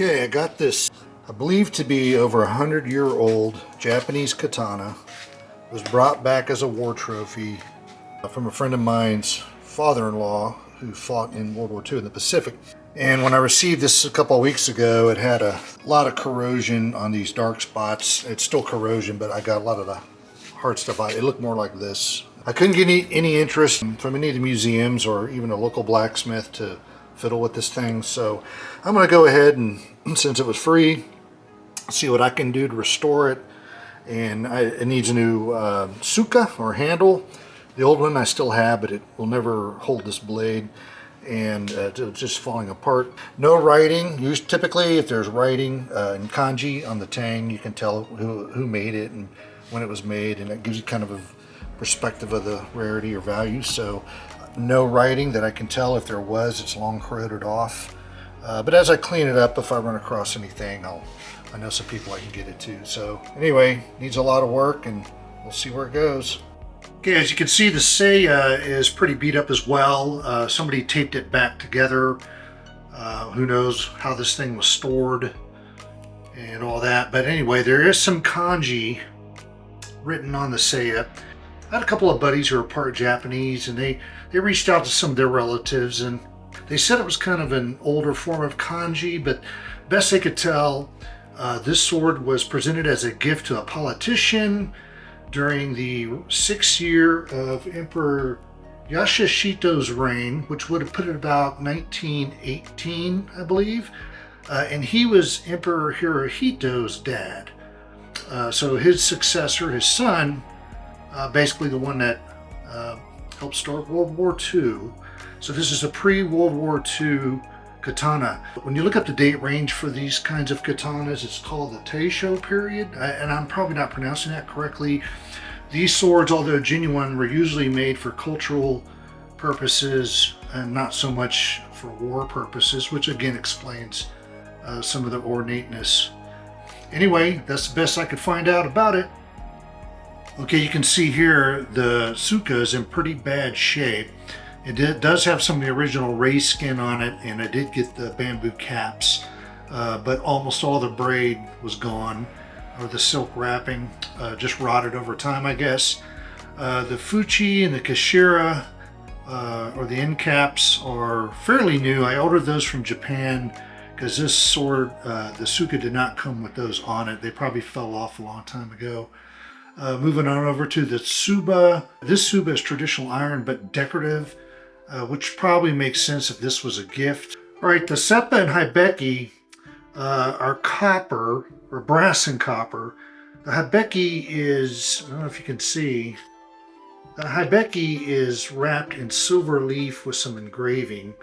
Okay, I got this, I believe to be over 100-year-old Japanese katana. It was brought back as a war trophy from a friend of mine's father-in-law who fought in World War II in the Pacific. And when I received this a couple of weeks ago, it had a lot of corrosion on these dark spots. It's still corrosion, but I got a lot of the hard stuff out. It looked more like this. I couldn't get any interest from any of the museums or even a local blacksmith to fiddle with this thing, so I'm going to go ahead and, since it was free, see what I can do to restore it. And it needs a new suka or handle. The old one I still have, but it will never hold this blade, and it's just falling apart. No writing. Typically, if there's writing in kanji on the tang, you can tell who made it and when it was made, and it gives you kind of a perspective of the rarity or value. So no writing that I can tell. If there was, it's long corroded off. But as I clean it up, if I run across anything, I know some people I can get it to. So anyway, needs a lot of work, and we'll see where it goes. Okay, as you can see, the saya is pretty beat up as well. Somebody taped it back together. Who knows how this thing was stored and all that. But anyway, there is some kanji written on the saya. I had a couple of buddies who are part Japanese, and they reached out to some of their relatives, and they said it was kind of an older form of kanji, but best they could tell, this sword was presented as a gift to a politician during the 6th year of Emperor Yasuhito's reign, which would have put it about 1918, I believe. And he was Emperor Hirohito's dad. So his successor, his son, basically the one that helped start World War II. So this is a pre-World War II katana. When you look up the date range for these kinds of katanas, it's called the Taisho period, and I'm probably not pronouncing that correctly. These swords, although genuine, were usually made for cultural purposes and not so much for war purposes, which again explains some of the ornateness. Anyway, that's the best I could find out about it. Okay, you can see here the suka is in pretty bad shape. It does have some of the original raised skin on it, and I did get the bamboo caps, but almost all the braid was gone, or the silk wrapping, just rotted over time, I guess. The fuchi and the kashira, or the end caps, are fairly new. I ordered those from Japan because this sword, the suka, did not come with those on it. They probably fell off a long time ago. Moving on over to the tsuba. This tsuba is traditional iron but decorative, which probably makes sense if this was a gift. All right, the seppa and hibeki are copper, or brass and copper. The hibeki is, I don't know if you can see, the hibeki is wrapped in silver leaf with some engraving.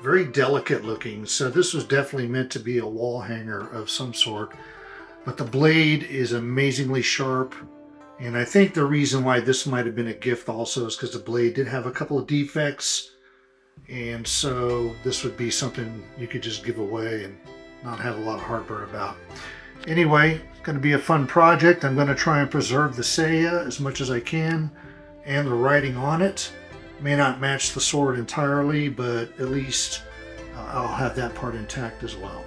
Very delicate looking, so this was definitely meant to be a wall hanger of some sort. But the blade is amazingly sharp. And I think the reason why this might have been a gift also is because the blade did have a couple of defects. And so this would be something you could just give away and not have a lot of heartburn about. Anyway, it's going to be a fun project. I'm going to try and preserve the saya as much as I can and the writing on it. May not match the sword entirely, but at least I'll have that part intact as well.